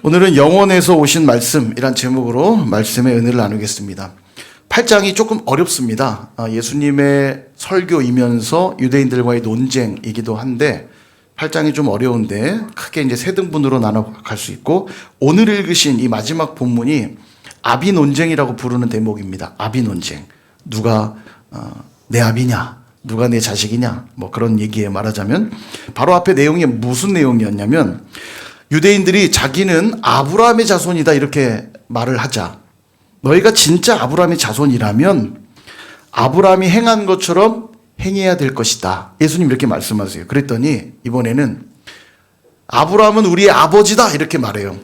오늘은 영원에서 오신 말씀이란 제목으로 말씀의 은혜를 나누겠습니다. 8장이 조금 어렵습니다. 예수님의 설교이면서 유대인들과의 논쟁이기도 한데 8장이 좀 어려운데 크게 이제 세 등분으로 나눠갈 수 있고, 오늘 읽으신 이 마지막 본문이 아비 논쟁이라고 부르는 대목입니다. 아비 논쟁. 누가 내 아비냐, 누가 내 자식이냐, 뭐 그런 얘기에 말하자면 바로 앞에 내용이 무슨 내용이었냐면, 유대인들이 자기는 아브라함의 자손이다 이렇게 말을 하자, 너희가 진짜 아브라함의 자손이라면 아브라함이 행한 것처럼 행해야 될 것이다. 예수님 이렇게 말씀하세요. 그랬더니 이번에는 아브라함은 우리의 아버지다 이렇게 말해요.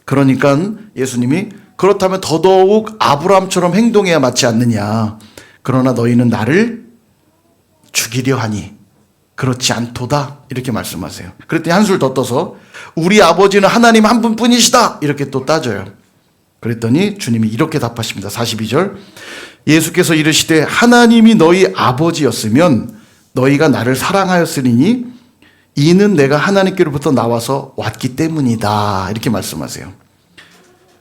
그러니까 예수님이 그렇다면 더더욱 아브라함처럼 행동해야 맞지 않느냐. 그러나 너희는 나를 죽이려 하니 그렇지 않도다 이렇게 말씀하세요. 그랬더니 한술 더 떠서 우리 아버지는 하나님 한 분뿐이시다 이렇게 또 따져요. 그랬더니 주님이 이렇게 답하십니다. 42절, 예수께서 이르시되 하나님이 너희 아버지였으면 너희가 나를 사랑하였으리니 이는 내가 하나님께로부터 나와서 왔기 때문이다 이렇게 말씀하세요.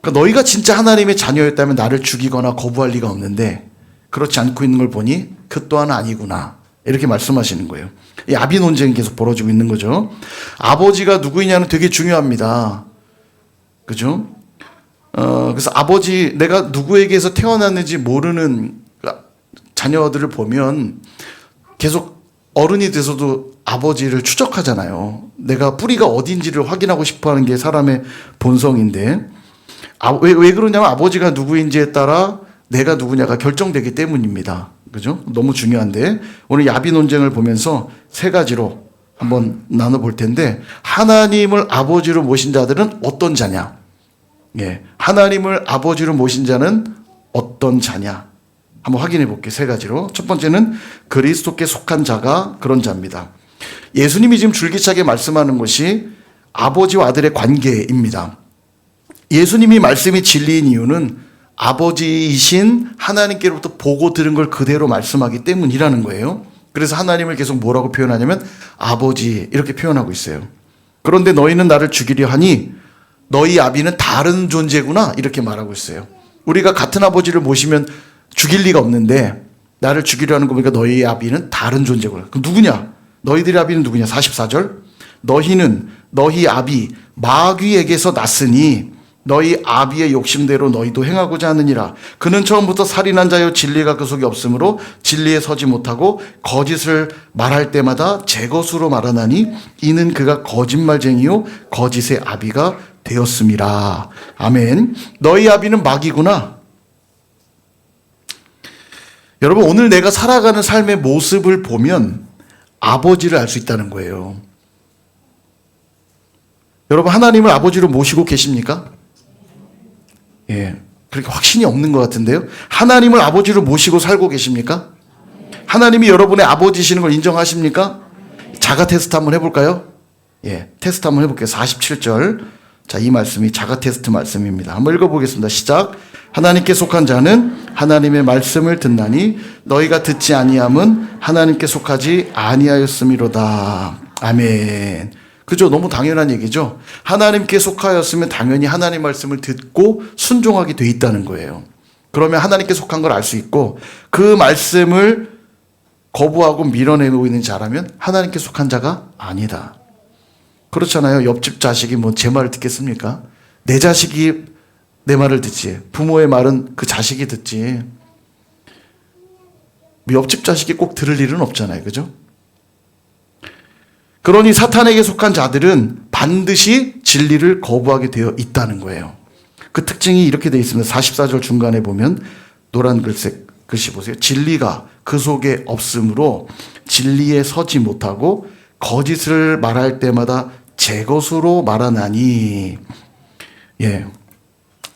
그러니까 너희가 진짜 하나님의 자녀였다면 나를 죽이거나 거부할 리가 없는데 그렇지 않고 있는 걸 보니 그 또한 아니구나 이렇게 말씀하시는 거예요. 이 아비 논쟁이 계속 벌어지고 있는 거죠. 아버지가 누구이냐는 되게 중요합니다. 그죠? 그래서 아버지, 내가 누구에게서 태어났는지 모르는 자녀들을 보면 계속 어른이 돼서도 아버지를 추적하잖아요. 내가 뿌리가 어딘지를 확인하고 싶어 하는 게 사람의 본성인데, 왜 그러냐면 아버지가 누구인지에 따라 내가 누구냐가 결정되기 때문입니다. 그죠? 너무 중요한데, 오늘 야비 논쟁을 보면서 세 가지로 한번 나눠볼 텐데, 하나님을 아버지로 모신 자들은 어떤 자냐? 예, 하나님을 아버지로 모신 자는 어떤 자냐? 한번 확인해 볼게요. 세 가지로. 첫 번째는 그리스도께 속한 자가 그런 자입니다. 예수님이 지금 줄기차게 말씀하는 것이 아버지와 아들의 관계입니다. 예수님이 말씀이 진리인 이유는 아버지이신 하나님께로부터 보고 들은 걸 그대로 말씀하기 때문이라는 거예요. 그래서 하나님을 계속 뭐라고 표현하냐면 아버지 이렇게 표현하고 있어요. 그런데 너희는 나를 죽이려 하니 너희 아비는 다른 존재구나 이렇게 말하고 있어요. 우리가 같은 아버지를 모시면 죽일 리가 없는데 나를 죽이려 하는 거 보니까 너희 아비는 다른 존재구나. 그럼 누구냐? 너희들의 아비는 누구냐? 44절, 너희는 너희 아비 마귀에게서 났으니 너희 아비의 욕심대로 너희도 행하고자 하느니라. 그는 처음부터 살인한 자요 진리가 그 속에 없으므로 진리에 서지 못하고 거짓을 말할 때마다 제 것으로 말하나니 이는 그가 거짓말쟁이요 거짓의 아비가 되었음이라. 아멘. 너희 아비는 마귀구나. 여러분, 오늘 내가 살아가는 삶의 모습을 보면 아버지를 알 수 있다는 거예요. 여러분, 하나님을 아버지로 모시고 계십니까? 예, 그렇게 확신이 없는 것 같은데요. 하나님을 아버지로 모시고 살고 계십니까? 하나님이 여러분의 아버지시는 걸 인정하십니까? 자가 테스트 한번 해볼까요? 예, 테스트 한번 해볼게요. 47절. 자, 이 말씀이 자가 테스트 말씀입니다. 한번 읽어보겠습니다. 시작. 하나님께 속한 자는 하나님의 말씀을 듣나니 너희가 듣지 아니함은 하나님께 속하지 아니하였음이로다. 아멘. 그죠? 너무 당연한 얘기죠. 하나님께 속하였으면 당연히 하나님 말씀을 듣고 순종하게 돼 있다는 거예요. 그러면 하나님께 속한 걸 알 수 있고, 그 말씀을 거부하고 밀어내고 있는 자라면 하나님께 속한 자가 아니다. 그렇잖아요. 옆집 자식이 뭐 제 말을 듣겠습니까? 내 자식이 내 말을 듣지. 부모의 말은 그 자식이 듣지. 옆집 자식이 꼭 들을 일은 없잖아요. 그죠? 그러니 사탄에게 속한 자들은 반드시 진리를 거부하게 되어 있다는 거예요. 그 특징이 이렇게 되어 있습니다. 44절 중간에 보면 노란 글색 글씨 보세요. 진리가 그 속에 없으므로 진리에 서지 못하고 거짓을 말할 때마다 제 것으로 말하나니. 예,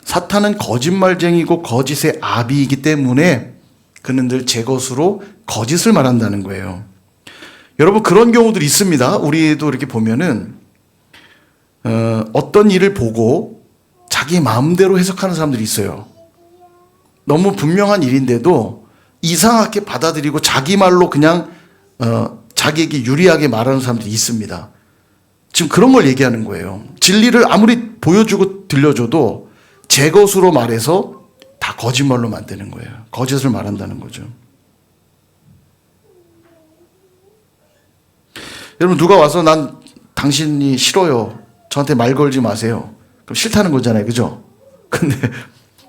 사탄은 거짓말쟁이고 거짓의 아비이기 때문에 그는 늘 제 것으로 거짓을 말한다는 거예요. 여러분, 그런 경우들이 있습니다. 우리도 이렇게 보면은 어떤 일을 보고 자기 마음대로 해석하는 사람들이 있어요. 너무 분명한 일인데도 이상하게 받아들이고 자기 말로 그냥 자기에게 유리하게 말하는 사람들이 있습니다. 지금 그런 걸 얘기하는 거예요. 진리를 아무리 보여주고 들려줘도 제 것으로 말해서 다 거짓말로 만드는 거예요. 거짓을 말한다는 거죠. 여러분, 누가 와서 난 당신이 싫어요, 저한테 말 걸지 마세요, 그럼 싫다는 거잖아요. 그죠? 근데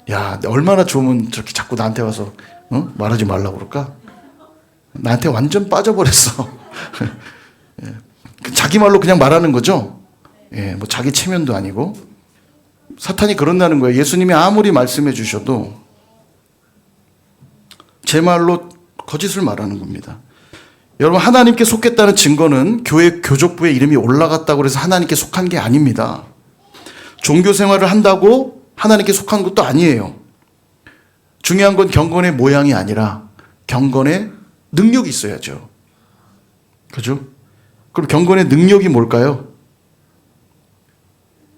야, 얼마나 좋으면 저렇게 자꾸 나한테 와서 말하지 말라고 그럴까? 나한테 완전 빠져버렸어. 예. 자기 말로 그냥 말하는 거죠. 예, 뭐 자기 체면도 아니고. 사탄이 그런다는 거예요. 예수님이 아무리 말씀해 주셔도 제 말로 거짓을 말하는 겁니다. 여러분, 하나님께 속했다는 증거는 교회 교족부에 이름이 올라갔다고 해서 하나님께 속한 게 아닙니다. 종교 생활을 한다고 하나님께 속한 것도 아니에요. 중요한 건 경건의 모양이 아니라 경건의 능력이 있어야죠. 그죠? 그럼 경건의 능력이 뭘까요?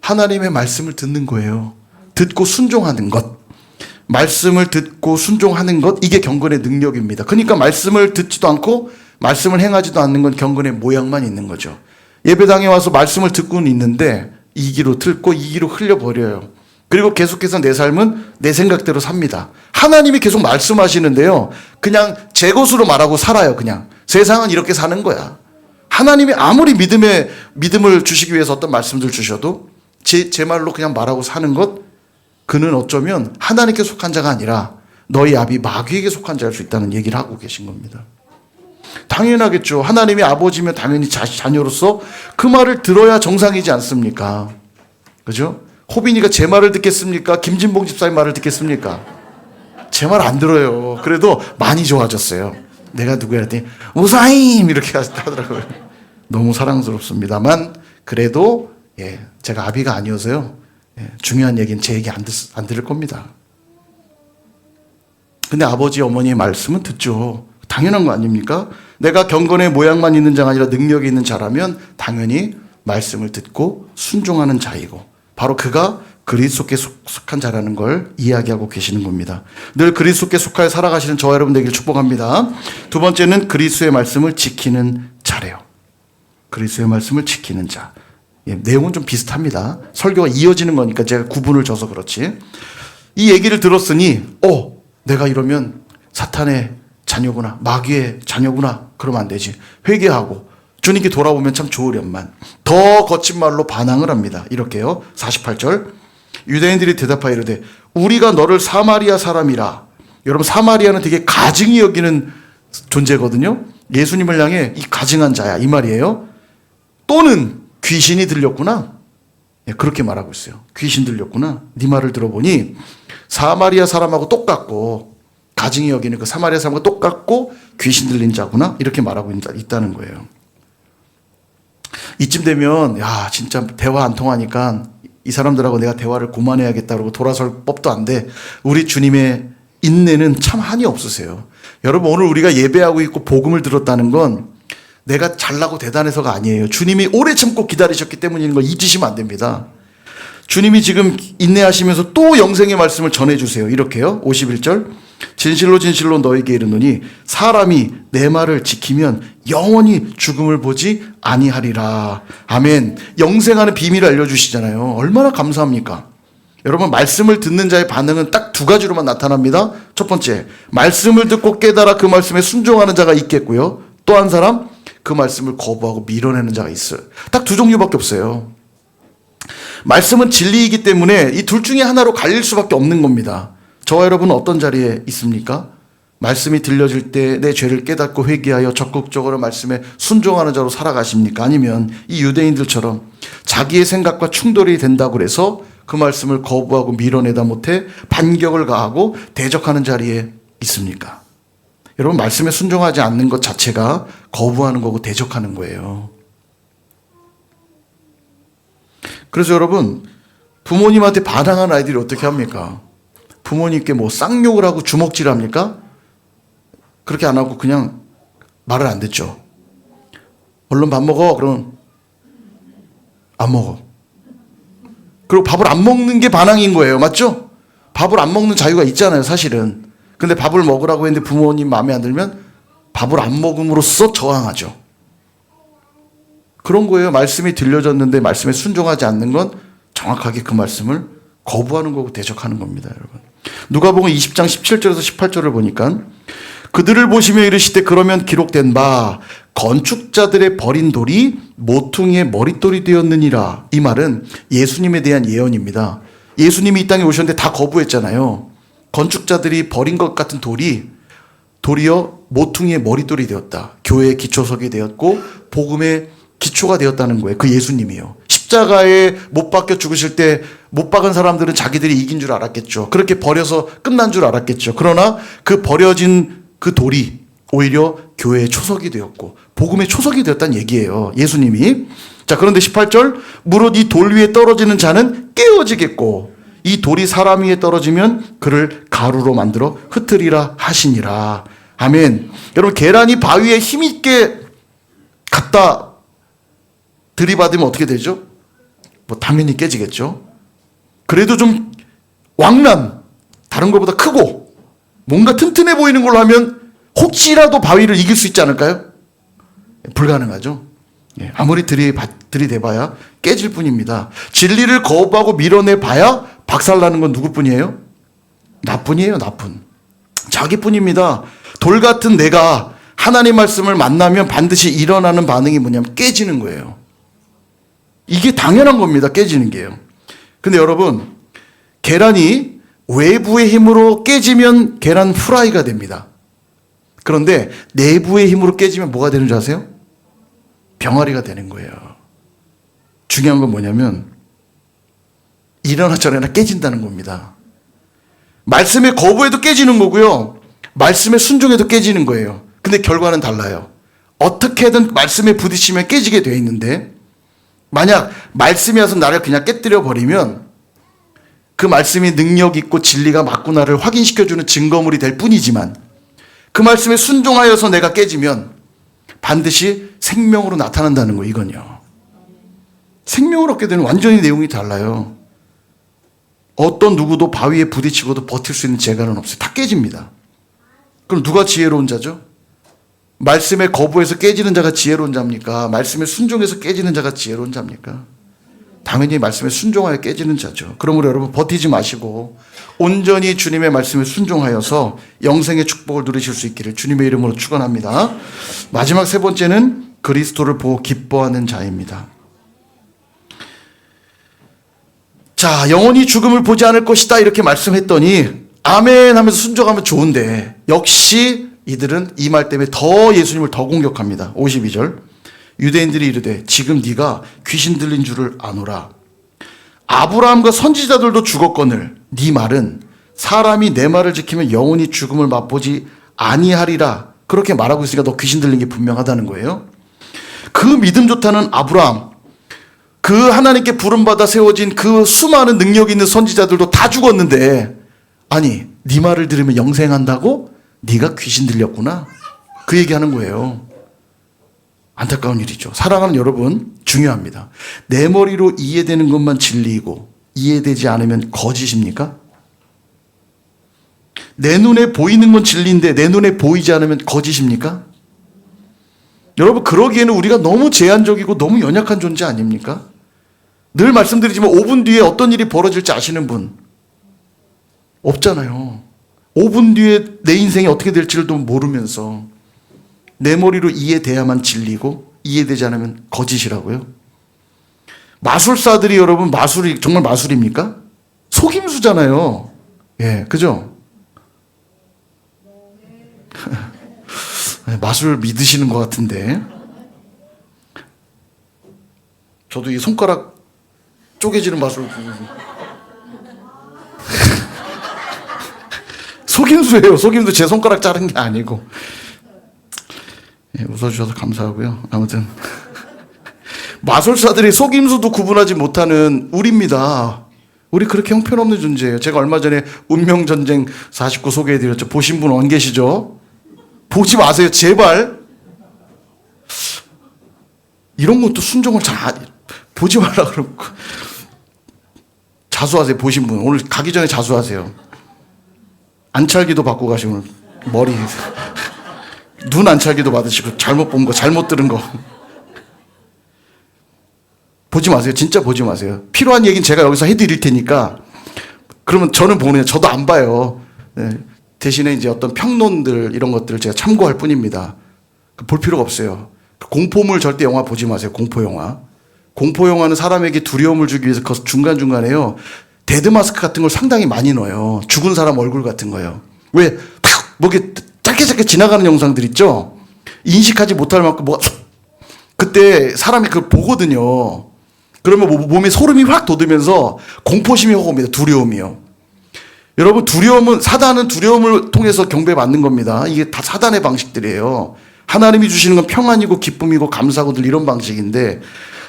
하나님의 말씀을 듣는 거예요. 듣고 순종하는 것. 말씀을 듣고 순종하는 것, 이게 경건의 능력입니다. 그러니까 말씀을 듣지도 않고 말씀을 행하지도 않는 건 경건의 모양만 있는 거죠. 예배당에 와서 말씀을 듣고는 있는데 이기로 틀고 이기로 흘려버려요. 그리고 계속해서 내 삶은 내 생각대로 삽니다. 하나님이 계속 말씀하시는데요, 그냥 제 것으로 말하고 살아요. 그냥 세상은 이렇게 사는 거야. 하나님이 아무리 믿음을 주시기 위해서 어떤 말씀들 주셔도 제 말로 그냥 말하고 사는 것, 그는 어쩌면 하나님께 속한 자가 아니라 너희 아비 마귀에게 속한 자일 수 있다는 얘기를 하고 계신 겁니다. 당연하겠죠. 하나님이 아버지면 당연히 자녀로서 그 말을 들어야 정상이지 않습니까? 그죠? 호빈이가 제 말을 듣겠습니까? 김진봉 집사의 말을 듣겠습니까? 제 말 안 들어요. 그래도 많이 좋아졌어요. 내가 누구야 했더니 우사임 이렇게 하더라고요. 너무 사랑스럽습니다만 그래도 제가 아비가 아니어서요, 중요한 얘기는 제 얘기 안 들을 겁니다. 근데 아버지 어머니의 말씀은 듣죠. 당연한 거 아닙니까? 내가 경건의 모양만 있는 자가 아니라 능력이 있는 자라면 당연히 말씀을 듣고 순종하는 자이고, 바로 그가 그리스도께 속한 자라는 걸 이야기하고 계시는 겁니다. 늘 그리스도께 속하여 살아가시는 저와 여러분 되기를 축복합니다. 두 번째는 그리스도의 말씀을 지키는 자래요. 그리스도의 말씀을 지키는 자. 내용은 좀 비슷합니다. 설교가 이어지는 거니까 제가 구분을 줘서 그렇지. 이 얘기를 들었으니 내가 이러면 사탄의 자녀구나, 마귀의 자녀구나, 그러면 안 되지. 회개하고 주님께 돌아오면 참 좋으련만. 더 거친 말로 반항을 합니다. 이렇게요. 48절. 유대인들이 대답하여 이르되 우리가 너를 사마리아 사람이라. 여러분, 사마리아는 되게 가증히 여기는 존재거든요. 예수님을 향해 이 가증한 자야, 이 말이에요. 또는 귀신이 들렸구나. 그렇게 말하고 있어요. 귀신 들렸구나. 네 말을 들어보니 사마리아 사람하고 똑같고, 가증히 여기는 그 사마리아 사람과 똑같고 귀신 들린 자구나, 이렇게 말하고 있다는 거예요. 이쯤 되면 진짜 대화 안 통하니까 이 사람들하고 내가 대화를 그만해야겠다고 돌아설 법도 안 돼. 우리 주님의 인내는 참 한이 없으세요. 여러분, 오늘 우리가 예배하고 있고 복음을 들었다는 건 내가 잘나고 대단해서가 아니에요. 주님이 오래 참고 기다리셨기 때문인 걸 잊으시면 안 됩니다. 주님이 지금 인내하시면서 또 영생의 말씀을 전해주세요. 이렇게요. 51절. 진실로 진실로 너에게 이르노니 사람이 내 말을 지키면 영원히 죽음을 보지 아니하리라. 아멘. 영생하는 비밀을 알려주시잖아요. 얼마나 감사합니까? 여러분, 말씀을 듣는 자의 반응은 딱 두 가지로만 나타납니다. 첫 번째, 말씀을 듣고 깨달아 그 말씀에 순종하는 자가 있겠고요. 또 한 사람, 그 말씀을 거부하고 밀어내는 자가 있어요. 딱 두 종류밖에 없어요. 말씀은 진리이기 때문에 이 둘 중에 하나로 갈릴 수밖에 없는 겁니다. 저와 여러분은 어떤 자리에 있습니까? 말씀이 들려질 때 내 죄를 깨닫고 회개하여 적극적으로 말씀에 순종하는 자로 살아가십니까? 아니면 이 유대인들처럼 자기의 생각과 충돌이 된다고 해서 그 말씀을 거부하고 밀어내다 못해 반격을 가하고 대적하는 자리에 있습니까? 여러분, 말씀에 순종하지 않는 것 자체가 거부하는 거고 대적하는 거예요. 그래서 여러분, 부모님한테 반항한 아이들이 어떻게 합니까? 부모님께 뭐 쌍욕을 하고 주먹질을 합니까? 그렇게 안 하고 그냥 말을 안 듣죠. 얼른 밥 먹어. 그러면 안 먹어. 그리고 밥을 안 먹는 게 반항인 거예요. 맞죠? 밥을 안 먹는 자유가 있잖아요, 사실은. 근데 밥을 먹으라고 했는데 부모님 마음에 안 들면 밥을 안 먹음으로써 저항하죠. 그런 거예요. 말씀이 들려졌는데 말씀에 순종하지 않는 건 정확하게 그 말씀을 거부하는 거고 대적하는 겁니다, 여러분. 누가복음 20장 17절에서 18절을 보니까 그들을 보시며 이르시되 그러면 기록된 바 건축자들의 버린 돌이 모퉁이의 머릿돌이 되었느니라. 이 말은 예수님에 대한 예언입니다. 예수님이 이 땅에 오셨는데 다 거부했잖아요. 건축자들이 버린 것 같은 돌이 도리어 모퉁이의 머릿돌이 되었다. 교회의 기초석이 되었고 복음의 기초가 되었다는 거예요. 그 예수님이요. 십자가에 못 박혀 죽으실 때 못 박은 사람들은 자기들이 이긴 줄 알았겠죠. 그렇게 버려서 끝난 줄 알았겠죠. 그러나 그 버려진 그 돌이 오히려 교회의 초석이 되었고 복음의 초석이 되었다는 얘기예요. 예수님이. 자, 그런데 18절 무릇 이 돌 위에 떨어지는 자는 깨어지겠고 이 돌이 사람 위에 떨어지면 그를 가루로 만들어 흩으리라 하시니라. 아멘. 여러분, 계란이 바위에 힘있게 갖다 들이받으면 어떻게 되죠? 뭐 당연히 깨지겠죠. 그래도 좀 왕란, 다른 것보다 크고 뭔가 튼튼해 보이는 걸로 하면 혹시라도 바위를 이길 수 있지 않을까요? 불가능하죠. 아무리 들이대봐야 깨질 뿐입니다. 진리를 거부하고 밀어내봐야 박살나는 건 누구뿐이에요? 나뿐이에요, 나뿐. 자기뿐입니다. 돌 같은 내가 하나님 말씀을 만나면 반드시 일어나는 반응이 뭐냐면 깨지는 거예요. 이게 당연한 겁니다, 깨지는 게요. 근데 여러분, 계란이 외부의 힘으로 깨지면 계란 후라이가 됩니다. 그런데 내부의 힘으로 깨지면 뭐가 되는 줄 아세요? 병아리가 되는 거예요. 중요한 건 뭐냐면 일어나자마자 깨진다는 겁니다. 말씀에 거부해도 깨지는 거고요. 말씀에 순종해도 깨지는 거예요. 근데 결과는 달라요. 어떻게든 말씀에 부딪히면 깨지게 되어 있는데 만약 말씀이 와서 나를 그냥 깨뜨려 버리면 그 말씀이 능력 있고 진리가 맞구나를 확인시켜주는 증거물이 될 뿐이지만 그 말씀에 순종하여서 내가 깨지면 반드시 생명으로 나타난다는 거, 이건요. 생명을 얻게 되는 완전히 내용이 달라요. 어떤 누구도 바위에 부딪히고도 버틸 수 있는 재간은 없어요. 다 깨집니다. 그럼 누가 지혜로운 자죠? 말씀에 거부해서 깨지는 자가 지혜로운 자입니까? 말씀에 순종해서 깨지는 자가 지혜로운 자입니까? 당연히 말씀에 순종하여 깨지는 자죠. 그러므로 여러분 버티지 마시고 온전히 주님의 말씀에 순종하여서 영생의 축복을 누리실 수 있기를 주님의 이름으로 축원합니다. 마지막 세 번째는 그리스도를 보고 기뻐하는 자입니다. 자, 영원히 죽음을 보지 않을 것이다 이렇게 말씀했더니 아멘 하면서 순종하면 좋은데 역시 이들은 이 말 때문에 더 예수님을 더 공격합니다. 52절 유대인들이 이르되 지금 네가 귀신 들린 줄을 아노라. 아브라함과 선지자들도 죽었거늘 네 말은 사람이 내 말을 지키면 영원히 죽음을 맛보지 아니하리라. 그렇게 말하고 있으니까 너 귀신 들린 게 분명하다는 거예요. 그 믿음 좋다는 아브라함, 그 하나님께 부름받아 세워진 그 수많은 능력 있는 선지자들도 다 죽었는데 아니 네 말을 들으면 영생한다고? 네가 귀신 들렸구나. 그 얘기하는 거예요. 안타까운 일이죠. 사랑하는 여러분, 중요합니다. 내 머리로 이해되는 것만 진리이고 이해되지 않으면 거짓입니까? 내 눈에 보이는 건 진리인데 내 눈에 보이지 않으면 거짓입니까? 여러분, 그러기에는 우리가 너무 제한적이고 너무 연약한 존재 아닙니까? 늘 말씀드리지만 5분 뒤에 어떤 일이 벌어질지 아시는 분 없잖아요. 5분 뒤에 내 인생이 어떻게 될지를 모르면서 내 머리로 이해돼야만 진리고 이해되지 않으면 거짓이라고요. 마술사들이 여러분 마술이 정말 마술입니까? 속임수잖아요. 예, 그죠? 마술 믿으시는 것 같은데 저도 이 손가락 쪼개지는 마술 속임수예요. 속임수. 제 손가락 자른 게 아니고. 예, 웃어주셔서 감사하고요. 아무튼 마술사들이 속임수도 구분하지 못하는 우리입니다. 우리 그렇게 형편없는 존재예요. 제가 얼마 전에 운명전쟁 49 소개해드렸죠. 보신 분 안 계시죠? 보지 마세요. 제발. 이런 것도 순종을 보지 말라 그러고. 자수하세요. 보신 분. 오늘 가기 전에 자수하세요. 안찰기도 받고 가시고 머리 눈 안찰기도 받으시고 잘못 본 거 잘못 들은 거 보지 마세요. 진짜 보지 마세요. 필요한 얘기는 제가 여기서 해드릴 테니까 그러면 저는 보는, 저도 안 봐요. 네. 대신에 이제 어떤 평론들 이런 것들을 제가 참고할 뿐입니다. 볼 필요가 없어요. 공포물 절대 영화 보지 마세요. 공포 영화. 공포 영화는 사람에게 두려움을 주기 위해서 그 중간중간에요. 데드마스크 같은 걸 상당히 많이 넣어요. 죽은 사람 얼굴 같은 거요. 왜? 뭐 이렇게 짧게 지나가는 영상들 있죠? 인식하지 못할 만큼 그때 사람이 그걸 보거든요. 그러면 몸에 소름이 확 돋으면서 공포심이 확 옵니다. 두려움이요. 여러분, 사단은 두려움을 통해서 경배받는 겁니다. 이게 다 사단의 방식들이에요. 하나님이 주시는 건 평안이고 기쁨이고 감사고 늘 이런 방식인데,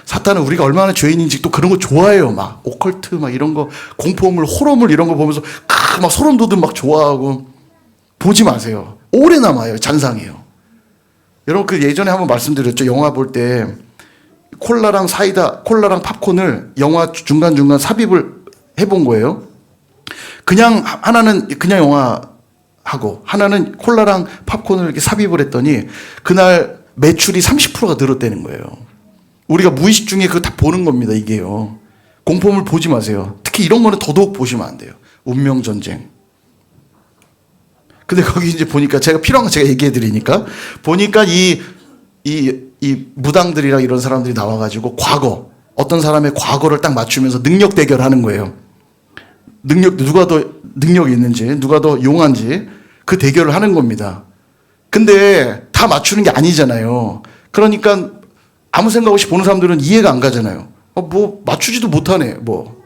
사탄은 우리가 얼마나 죄인인지 또 그런 거 좋아해요. 막 오컬트 막 이런 거, 공포물, 호러물 이런 거 보면서 막 소름 돋으면 막 좋아하고. 보지 마세요. 오래 남아요. 잔상이에요. 여러분, 그 예전에 한번 말씀드렸죠. 영화 볼 때 콜라랑 사이다, 콜라랑 팝콘을 영화 중간중간 삽입을 해본 거예요. 그냥 하나는 그냥 영화하고 하나는 콜라랑 팝콘을 이렇게 삽입을 했더니 그날 매출이 30%가 늘었다는 거예요. 우리가 무의식 중에 그거 다 보는 겁니다, 이게요. 공포물 보지 마세요. 특히 이런 거는 더더욱 보시면 안 돼요. 운명전쟁. 근데 거기 이제 보니까 제가 필요한 거 제가 얘기해 드리니까 보니까 이 무당들이랑 이런 사람들이 나와가지고 어떤 사람의 과거를 딱 맞추면서 능력 대결하는 거예요. 누가 더 능력이 있는지, 누가 더 용한지 그 대결을 하는 겁니다. 근데 다 맞추는 게 아니잖아요. 그러니까 아무 생각 없이 보는 사람들은 이해가 안 가잖아요. 뭐 맞추지도 못하네, 뭐.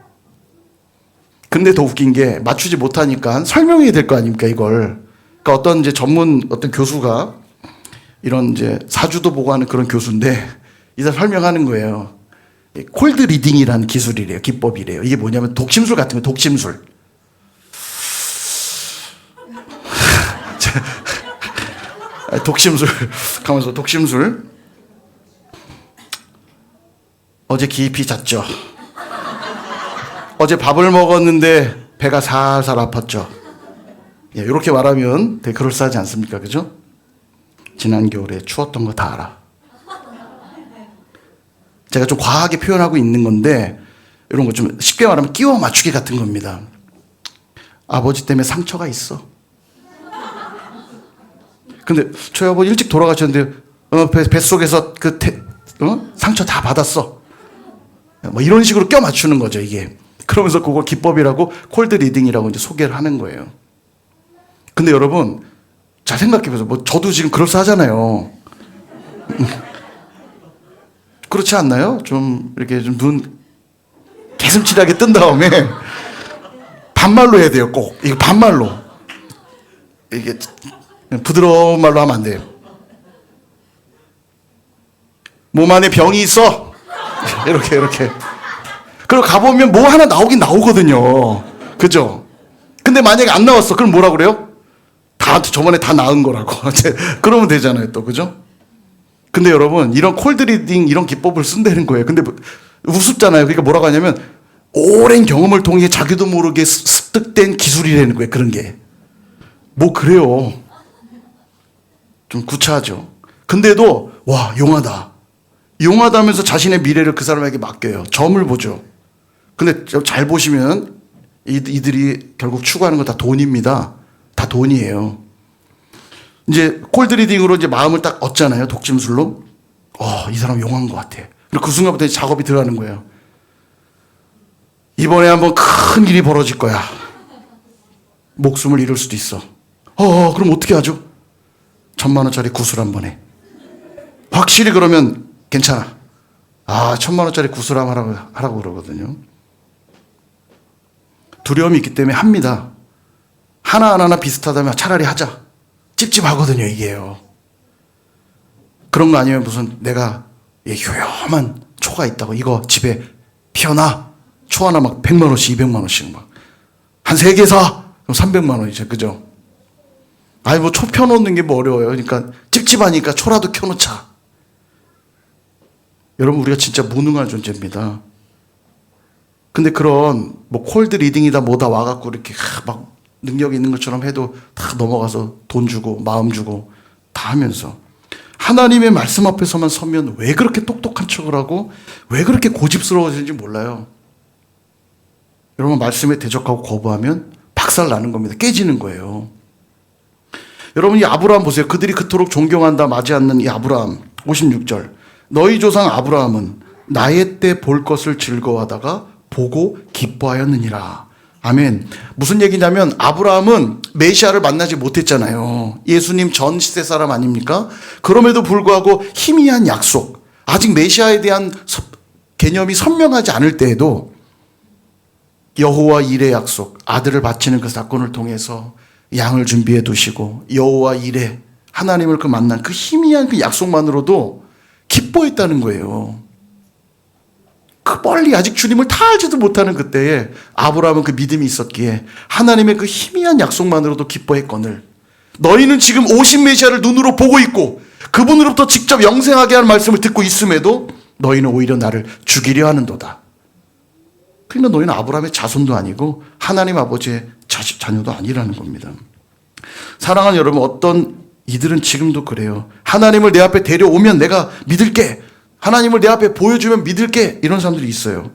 근데 더 웃긴 게 맞추지 못하니까 설명해야 될 거 아닙니까, 이걸. 그러니까 어떤 이제 어떤 교수가 이런 이제 사주도 보고 하는 그런 교수인데 이 사람 설명하는 거예요. 콜드 리딩이라는 기술이래요. 기법이래요. 이게 뭐냐면 독심술 같은 거, 독심술. 독심술. 가면서 독심술. 어제 깊이 잤죠. 어제 밥을 먹었는데 배가 살살 아팠죠. 예, 이렇게 말하면 되게 그럴싸하지 않습니까? 그죠? 지난 겨울에 추웠던 거 다 알아. 제가 좀 과하게 표현하고 있는 건데 이런 거 좀 쉽게 말하면 끼워 맞추기 같은 겁니다. 아버지 때문에 상처가 있어. 근데 저희 아버지 일찍 돌아가셨는데 뱃속에서 상처 다 받았어. 뭐 이런 식으로 껴 맞추는 거죠, 이게. 그러면서 그걸 기법이라고 콜드 리딩이라고 이제 소개를 하는 거예요. 근데 여러분 잘 생각해보세요. 뭐 저도 지금 그럴싸하잖아요. 그렇지 않나요? 좀 이렇게 좀 눈 개슴츠레하게 뜬 다음에 반말로 해야 돼요. 꼭 이거 반말로. 이게 부드러운 말로 하면 안 돼요. 몸 안에 병이 있어. 이렇게. 그리고 가보면 뭐 하나 나오긴 나오거든요. 그죠? 근데 만약에 안 나왔어. 그럼 뭐라 그래요? 저번에 다 나은 거라고. 그러면 되잖아요, 또. 그죠? 근데 여러분, 이런 콜드 리딩, 이런 기법을 쓴다는 거예요. 근데 우습잖아요. 그러니까 뭐라고 하냐면, 오랜 경험을 통해 자기도 모르게 습득된 기술이라는 거예요, 그런 게. 뭐, 그래요. 좀 구차하죠. 근데도, 와, 용하다. 용하다면서 자신의 미래를 그 사람에게 맡겨요. 점을 보죠. 근데 잘 보시면, 이들이 결국 추구하는 건 다 돈입니다. 다 돈이에요. 이제 콜드리딩으로 이제 마음을 딱 얻잖아요. 독심술로. 이 사람 용한 것 같아. 그리고 그 순간부터 작업이 들어가는 거예요. 이번에 한번 큰 일이 벌어질 거야. 목숨을 잃을 수도 있어. 그럼 어떻게 하죠? 1,000만 원짜리 구슬 한 번에. 확실히 그러면 괜찮아. 1,000만 원짜리 구슬 하라고 그러거든요. 두려움이 있기 때문에 합니다. 하나하나 비슷하다면 차라리 하자. 찝찝하거든요, 이게요. 그런 거 아니면 무슨 내가 효염한 초가 있다고 이거 집에 피워놔. 초 하나 막 100만 원씩, 200만 원씩 막. 한 3개 사. 그럼 300만 원이죠. 그죠? 뭐 초 펴놓는 게 뭐 어려워요. 그러니까 찝찝하니까 초라도 켜놓자. 여러분, 우리가 진짜 무능한 존재입니다. 근데 그런 뭐 콜드 리딩이다 뭐다 와갖고 이렇게 막 능력이 있는 것처럼 해도 다 넘어가서 돈 주고 마음 주고 다 하면서 하나님의 말씀 앞에서만 서면 왜 그렇게 똑똑한 척을 하고 왜 그렇게 고집스러워지는지 몰라요. 여러분, 말씀에 대적하고 거부하면 박살 나는 겁니다. 깨지는 거예요. 여러분, 이 아브라함 보세요. 그들이 그토록 존경한다 마지 않는 이 아브라함. 56절. 너희 조상 아브라함은 나의 때 볼 것을 즐거워하다가 보고 기뻐하였느니라. 아멘. 무슨 얘기냐면 아브라함은 메시아를 만나지 못했잖아요. 예수님 전 시대 사람 아닙니까? 그럼에도 불구하고 희미한 약속, 아직 메시아에 대한 개념이 선명하지 않을 때에도 여호와 일의 약속, 아들을 바치는 그 사건을 통해서 양을 준비해 두시고 여호와 일에 하나님을 만난 그 희미한 그 약속만으로도 기뻐했다는 거예요. 그 멀리 아직 주님을 다 알지도 못하는 그때에 아브라함은 그 믿음이 있었기에 하나님의 그 희미한 약속만으로도 기뻐했거늘 너희는 지금 오신 메시아를 눈으로 보고 있고 그분으로부터 직접 영생하게 하는 말씀을 듣고 있음에도 너희는 오히려 나를 죽이려 하는도다. 그러니까 너희는 아브라함의 자손도 아니고 하나님 아버지의 자녀도 아니라는 겁니다. 사랑하는 여러분, 어떤 이들은 지금도 그래요. 하나님을 내 앞에 데려오면 내가 믿을게. 하나님을 내 앞에 보여주면 믿을게. 이런 사람들이 있어요.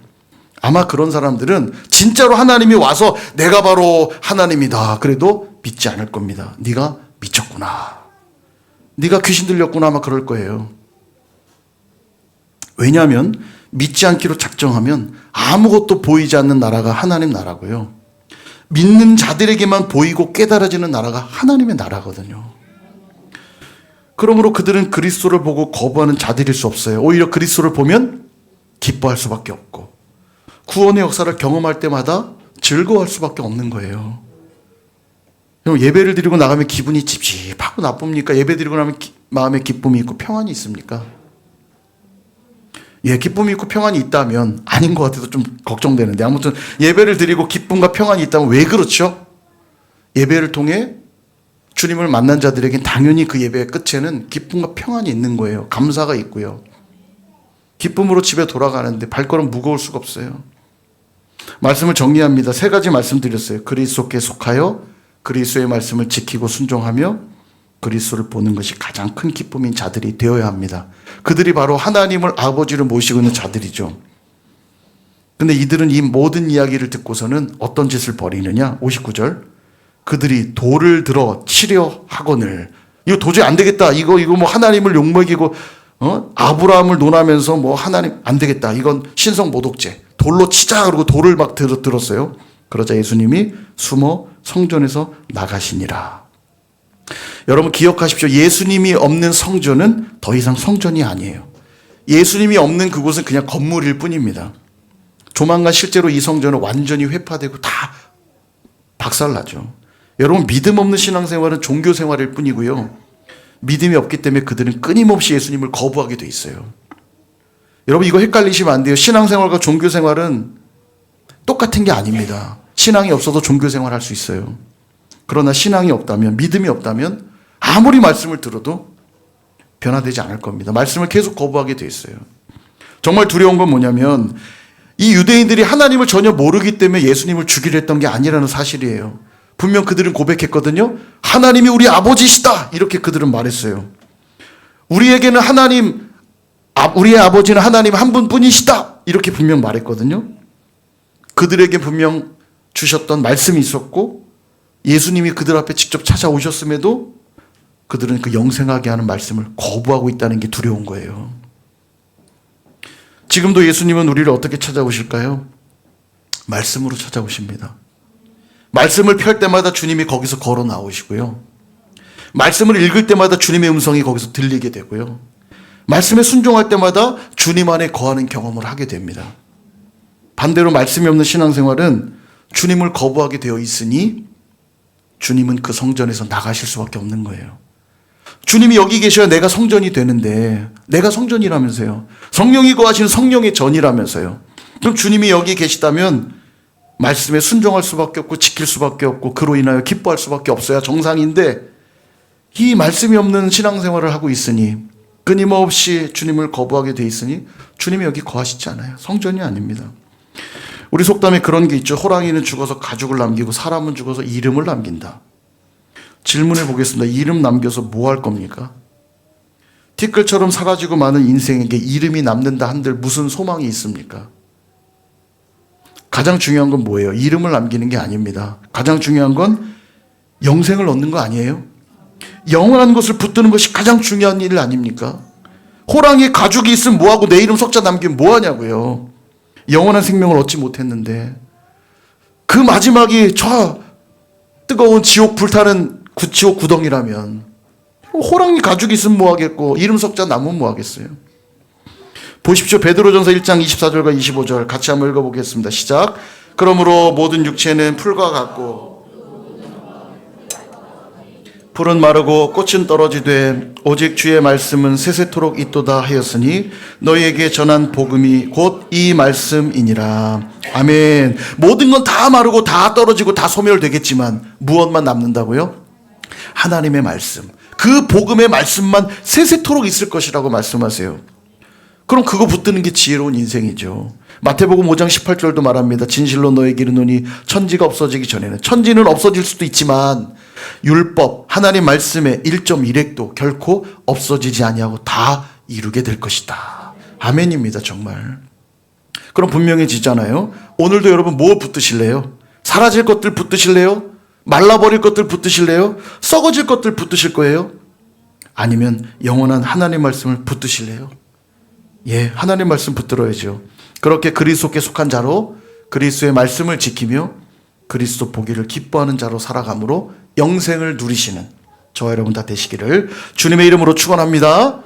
아마 그런 사람들은 진짜로 하나님이 와서 내가 바로 하나님이다 그래도 믿지 않을 겁니다. 네가 미쳤구나. 네가 귀신 들렸구나 아마 그럴 거예요. 왜냐하면 믿지 않기로 작정하면 아무것도 보이지 않는 나라가 하나님 나라고요. 믿는 자들에게만 보이고 깨달아지는 나라가 하나님의 나라거든요. 그러므로 그들은 그리스도를 보고 거부하는 자들일 수 없어요. 오히려 그리스도를 보면 기뻐할 수밖에 없고 구원의 역사를 경험할 때마다 즐거워할 수밖에 없는 거예요. 예배를 드리고 나가면 기분이 찝찝하고 나쁩니까? 예배 드리고 나면 마음에 기쁨이 있고 평안이 있습니까? 예, 기쁨이 있고 평안이 있다면 아닌 것 같아서 좀 걱정되는데 아무튼 예배를 드리고 기쁨과 평안이 있다면 왜 그렇죠? 예배를 통해 주님을 만난 자들에겐 당연히 그 예배의 끝에는 기쁨과 평안이 있는 거예요. 감사가 있고요. 기쁨으로 집에 돌아가는데 발걸음 무거울 수가 없어요. 말씀을 정리합니다. 세 가지 말씀드렸어요. 그리스도께 속하여 그리스도의 말씀을 지키고 순종하며 그리스도를 보는 것이 가장 큰 기쁨인 자들이 되어야 합니다. 그들이 바로 하나님을 아버지로 모시고 있는 자들이죠. 근데 이들은 이 모든 이야기를 듣고서는 어떤 짓을 벌이느냐? 59절. 그들이 돌을 들어 치려 하거늘. 이거 도저히 안 되겠다. 이거 뭐 하나님을 욕먹이고 아브라함을 논하면서 뭐 하나님 안 되겠다. 이건 신성 모독죄. 돌로 치자 그러고 돌을 막 들었어요. 그러자 예수님이 숨어 성전에서 나가시니라. 여러분 기억하십시오. 예수님이 없는 성전은 더 이상 성전이 아니에요. 예수님이 없는 그곳은 그냥 건물일 뿐입니다. 조만간 실제로 이 성전은 완전히 회파되고 다 박살나죠. 여러분 믿음 없는 신앙생활은 종교생활일 뿐이고요. 믿음이 없기 때문에 그들은 끊임없이 예수님을 거부하게 돼 있어요. 여러분 이거 헷갈리시면 안 돼요. 신앙생활과 종교생활은 똑같은 게 아닙니다. 신앙이 없어도 종교생활 할 수 있어요. 그러나 신앙이 없다면, 믿음이 없다면 아무리 말씀을 들어도 변화되지 않을 겁니다. 말씀을 계속 거부하게 돼 있어요. 정말 두려운 건 뭐냐면 이 유대인들이 하나님을 전혀 모르기 때문에 예수님을 죽이려 했던 게 아니라는 사실이에요. 분명 그들은 고백했거든요. 하나님이 우리 아버지시다. 이렇게 그들은 말했어요. 우리에게는 우리의 아버지는 하나님 한 분뿐이시다. 이렇게 분명 말했거든요. 그들에게 분명 주셨던 말씀이 있었고 예수님이 그들 앞에 직접 찾아오셨음에도 그들은 그 영생하게 하는 말씀을 거부하고 있다는 게 두려운 거예요. 지금도 예수님은 우리를 어떻게 찾아오실까요? 말씀으로 찾아오십니다. 말씀을 펼 때마다 주님이 거기서 걸어 나오시고요. 말씀을 읽을 때마다 주님의 음성이 거기서 들리게 되고요. 말씀에 순종할 때마다 주님 안에 거하는 경험을 하게 됩니다. 반대로 말씀이 없는 신앙생활은 주님을 거부하게 되어 있으니 주님은 그 성전에서 나가실 수밖에 없는 거예요. 주님이 여기 계셔야 내가 성전이 되는데 내가 성전이라면서요. 성령이 거하시는 성령의 전이라면서요. 그럼 주님이 여기 계시다면 말씀에 순종할 수밖에 없고 지킬 수밖에 없고 그로 인하여 기뻐할 수밖에 없어야 정상인데 이 말씀이 없는 신앙생활을 하고 있으니 끊임없이 주님을 거부하게 돼 있으니 주님이 여기 거하시지 않아요. 성전이 아닙니다. 우리 속담에 그런 게 있죠. 호랑이는 죽어서 가죽을 남기고 사람은 죽어서 이름을 남긴다. 질문해 보겠습니다. 이름 남겨서 뭐 할 겁니까? 티끌처럼 사라지고 마는 인생에게 이름이 남는다 한들 무슨 소망이 있습니까? 가장 중요한 건 뭐예요? 이름을 남기는 게 아닙니다. 가장 중요한 건 영생을 얻는 거 아니에요? 영원한 것을 붙드는 것이 가장 중요한 일 아닙니까? 호랑이 가죽이 있으면 뭐하고 내 이름 석자 남기면 뭐하냐고요. 영원한 생명을 얻지 못했는데 그 마지막이 저 뜨거운 지옥 불타는 지옥 구덩이라면 호랑이 가죽이 있으면 뭐하겠고 이름 석자 남으면 뭐하겠어요. 보십시오. 베드로전서 1장 24절과 25절 같이 한번 읽어보겠습니다. 시작. 그러므로 모든 육체는 풀과 같고 풀은 마르고 꽃은 떨어지되 오직 주의 말씀은 세세토록 있도다 하였으니 너희에게 전한 복음이 곧 이 말씀이니라. 아멘. 모든 건 다 마르고 다 떨어지고 다 소멸되겠지만 무엇만 남는다고요? 하나님의 말씀. 그 복음의 말씀만 세세토록 있을 것이라고 말씀하세요. 그럼 그거 붙드는 게 지혜로운 인생이죠. 마태복음 5장 18절도 말합니다. 진실로 너에게 이르노니 천지가 없어지기 전에는, 천지는 없어질 수도 있지만 율법, 하나님 말씀의 1.1획도 결코 없어지지 아니하고 다 이루게 될 것이다. 아멘입니다. 정말. 그럼 분명해지잖아요. 오늘도 여러분 뭐 붙드실래요? 사라질 것들 붙드실래요? 말라버릴 것들 붙드실래요? 썩어질 것들 붙드실 거예요? 아니면 영원한 하나님 말씀을 붙드실래요? 예, 하나님 말씀 붙들어야죠. 그렇게 그리스도께 속한 자로 그리스도의 말씀을 지키며 그리스도 보기를 기뻐하는 자로 살아감으로 영생을 누리시는 저와 여러분 다 되시기를 주님의 이름으로 축원합니다.